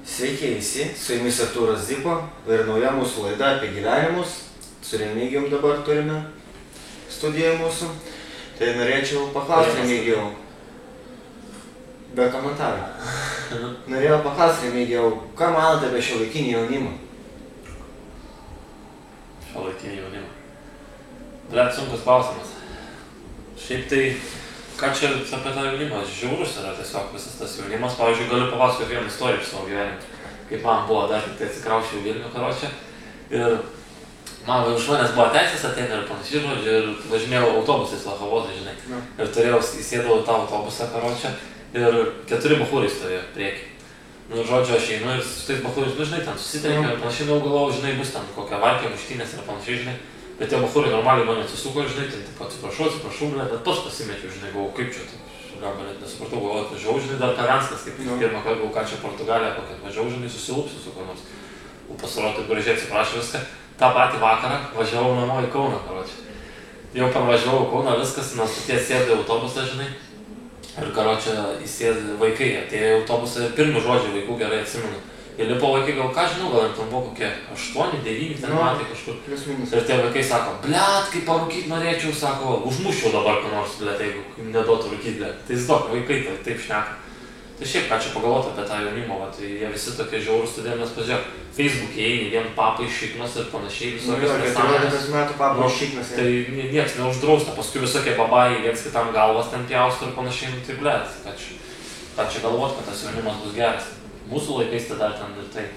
Sveiki visi, su jumis Artūras Zipo ir nauja mūsų laida apie gyvenimus. Su Remigijum dabar turime studijoje mūsų. Tai norėčiau paklausti Remigijau, be komentarų. Norėjau paklausti Remigijau, ką manote apie šiuolaikinį jaunimą? Šiuolaikinį jaunimą. Blet, sunkus klausimas. Šiaip tai, ką čia apie tą jaunimą? Žiaurus yra tiesiog visas tas jaunimas. Pavyzdžiui, galiu papasakoti vieną istoriją iš savo gyvenimo. Kaip man buvo dar tik tai atsikrauščiau Vilnių, karočią. Ir man už manęs buvo teisės ateina ir panašiai, žodžiu, ir važinėjau autobusais Lahavozai, žinai. Ir turėjau, įsėdau tą autobusą, karočią, ir 4 bachūrai stovėjo prieki. Nu, žodžiu, aš einu ir su tais bachūrais, nu, žinai, ten susitrenkė ir panašiai, nu, galvojau, žinai, bus ten kokia valkė, muštynės ir panašiai, žinai. Bet tie bachūrai normaliai mane atsisuko, žinai, ten taip atsiprašau, bet pats pasimečiau, žinai, galvojau, kaip čia, gal net nesupratau, galvojau, atvažiavau, žinai, dar Kavenskas, kaip pirmą kartą galvojau, ką čia Portugalija, kokia atvažiavau, žinai, susilupsiu su kuo nors. Pasirodo, taip gražiai atsiprašau viską. Ta patį vakarą važiavau namo į Kauną, karočią. Jau parvažiavau Kauną, viskas, nuo stoties sėdė autobusą, žinai. Ir karočią įsėdė vaikai, atėjo autobusą ir pirmi žodžiai vaikų gerai atsimenu. Ir lipo vaikai, gal ką žinau, gal ten buvo kokie 8, 9 ten metai kažkur. Ir tie vaikai sako, blet, kaip parūkyt norėčiau, sako, užmuščiau dabar ką nors, blet, jeigu neduotų rūkyt, blet. Tai įsivaizduok, vaikai taip šneka. Tai šiaip, ką čia pagalvoti apie tą jaunimą, va, tai jie visi tokie žiaurūs studentai, nes pažiūrėk, Facebook'e eini vien papai šiknos ir panašiai, visokios nesąmonės. Tai nieks neuždrausta, paskui visokie babai viens kitam galvas ten pjausto ir panašiai, nu tai blet, ką čia galvoti, kad tas jaunimas bus geras. Mūsų laikais tai dar ten ir tai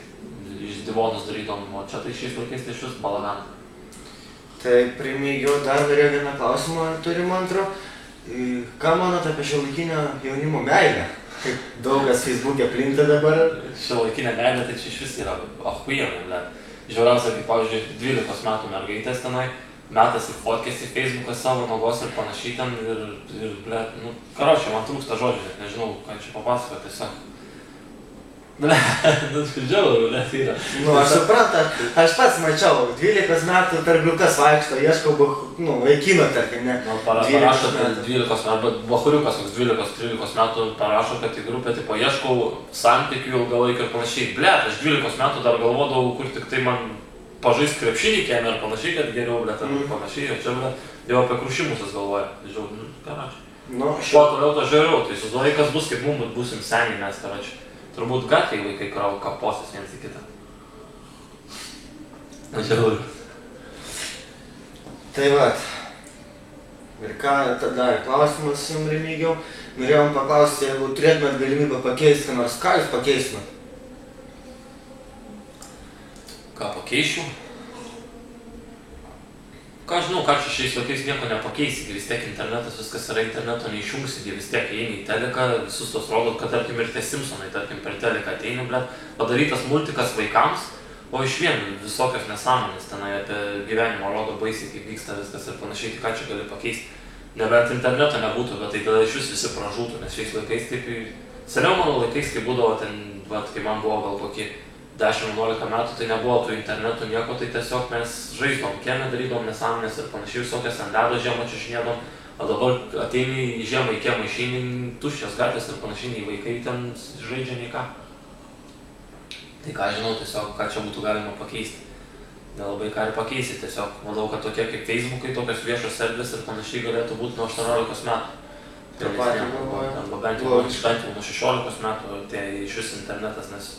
iš divonus darydom, o čia tai šiais laikais tai iš vis balaganą. Tai Remigijau, dar norėjau vieną klausimą turim antro. Ką manot apie šiuolaikinio jaunimo meilę? Kaip daugas Facebook'e plinta dabar. Šiuolaikinė meilė, tai čia iš vis yra achuienai, blet. Žiauriausia, kaip pavyzdžiui, 12 metų mergaitės tenai, metas ir fotkės į Facebook'ą savo nuogos ir panašiai ten ir blet, nu, karočią, man trūksta žodžių, nežinau, ką čia papasakoti, tiesiog. Blet, nu, žiauru, blet, yra. Nu, aš suprantu, aš pats mačiau, 12 metų per grupės vaikšto, ieškau, nu, vaikino, tarkim, ne. Nu, parašo 12 metų, bachuriukas, 12-13 metų parašo, kad į grupę, tipo, ieškau santykių ilgalaikio ir panašiai. Blet, aš 12 metų dar galvodavau, kur tik tai man pažaist krepšinį kieme ir panašiai, kad geriau, blet, ir panašiai, o čia, blet, jau apie krušimus jis galvoja. Žiauru, nu, karačiai. Nu, kuo toliau to žiauriau, tai su laikas bus, kaip mums būsim seniai, nes, karačiai. Turbūt gatvėj vaikai kaposis viens į kitą. Žiauru. Tai vat. Ir ką tada klausimas jums, Remigijau. Norėjom paklausti, jeigu turėtumėt galimybę pakeisti, nors ką jūs pakeistumėt? Ką pakeisčiau? Ką žinau, ką čia šiais laikais nieko nepakeisi, vis tiek internetas, viskas yra interneto neišjungsi, vis tiek eini į teleką, visus tos rodot, kad tarkim ir tie Simpsonai, tarkim per teleką ateini, blet, padarytas multikas vaikams, o iš vien visokios nesąmonės tenai apie gyvenimo rodo baisiai, kaip vyksta viskas ir panašiai, tai ką čia gali pakeisti. Nebent interneto nebūtų, bet tai tada iš vis visi pražūtų, nes šiais laikais taip, seniau mano laikais, kai būdavo ten, vat, kai man buvo gal kokie 10-11 metų, tai nebuvo tų internetų nieko, tai tiesiog mes žaisdom kieme, darydom nesąmonės ir panašiai, visokias ant ledo žiemą čiužinėdom, o dabar ateini į žiemą į kiemą, išeini tuščias gatvės ir panašiai, nei vaikai ten žaidžia nei ką. Tai ką žinau, tiesiog ką čia būtų galima pakeisti. Nelabai ką ir pakeisti, tiesiog manau, kad tokie kaip Facebookai, tokios viešos erdvės ir panašiai galėtų būti nuo 18 metų. Arba bent jau nuo 16 metų, tai iš vis internetas, nes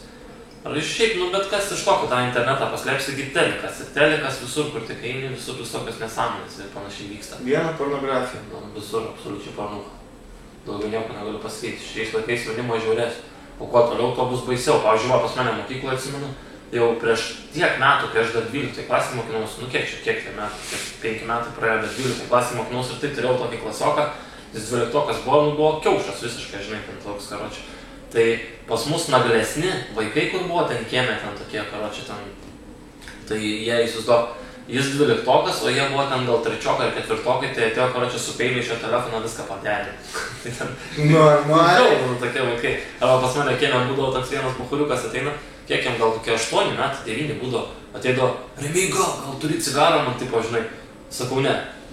ar iš šiaip, nu bet kas iš to, kad tą internetą paslėpsi, kaip telikas. Ir telikas visur, kur tik eini, visur visokios nesąmonės ir panašiai vyksta. Viena pornografija. Nu, visur, absoliučiai pornuka. Daugiau nieko negaliu pasakyti. Šiais laikais jaunimo žiaurės. O kuo toliau, to bus baisiau. Pavyzdžiui, pas mane mokykloje atsimenu, jau prieš tiek metų, kai aš dar 12 klasį mokinausi, nu kiek tie metų, 5 metai praėjo, bet 12 klasį mokinausi ir taip turėjau tokį klasioką. Jis 12-okas buvo kiaušas visiškai, žinai, ten toks karočiai. Tai pas mus naglesni vaikai, kur buvo ten kieme, ten tokie karočiai ten, tai jie įsivaizduok, jis 12-okas, o jie buvo ten gal 3-okai ar 4-okai, tai atėjo karočiai su peiliu iš jo telefono viską padarė. Tai ten, normaliai. Tokie vaikai. Arba pas mane kieme būdavo toks vienas bachuriukas ateina, kiek jam gal kokie 8 metų, 9 būdavo, ateidavo, Remigijau, gal turi cigarą, man tipo, žinai, Sakau,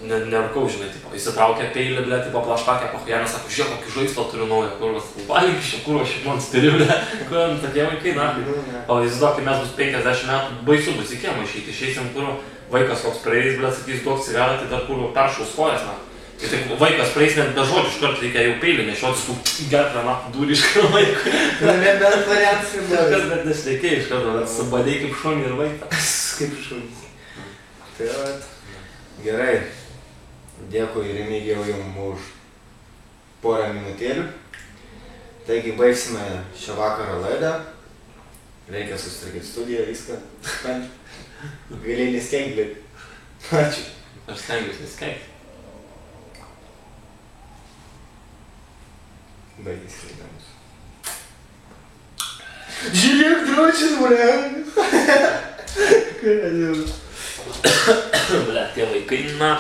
nerūkau, žinai, tipo, įsitraukė peilį, ble, tipo, plaštakę, pahujanę, sako, žiūrėk, kokį žaislą turiu naują, kurvas, valgyk iš čia, kurvas, šiaip man stiri, ble, kur, tokie vaikai, na. O įsivaizduok, kai mes bus 50 metų, baisu bus į kiemą išeiti, išeisim, kur vaikas koks praeis, ble, sakys, duok cigarą, tai dar kur peršaus kojas, na. Ir taip vaikas praeis net be žodžių, iškart reikia jau peilį nešiotis, kur gerklę, na, dūrį iškart vaikui. Nebent variacijų buvo. Kas bet nesleikėjai iškart, bet subadėjai kaip šunį ir vaiką. Kaip šunys. Tai vat. Gerai. Dėkui Remigijau jums už porą minutėlių. Taigi baigsime šią vakarą laidą. Reikia susitvarkyti studiją, viską. Galėjai neskenkt, bet ačiū. Aš stengiuosi neskenkt. Baigėsi laida mūsų. Žiūrėk, dročias, ble. Ble, tie vaikai, na.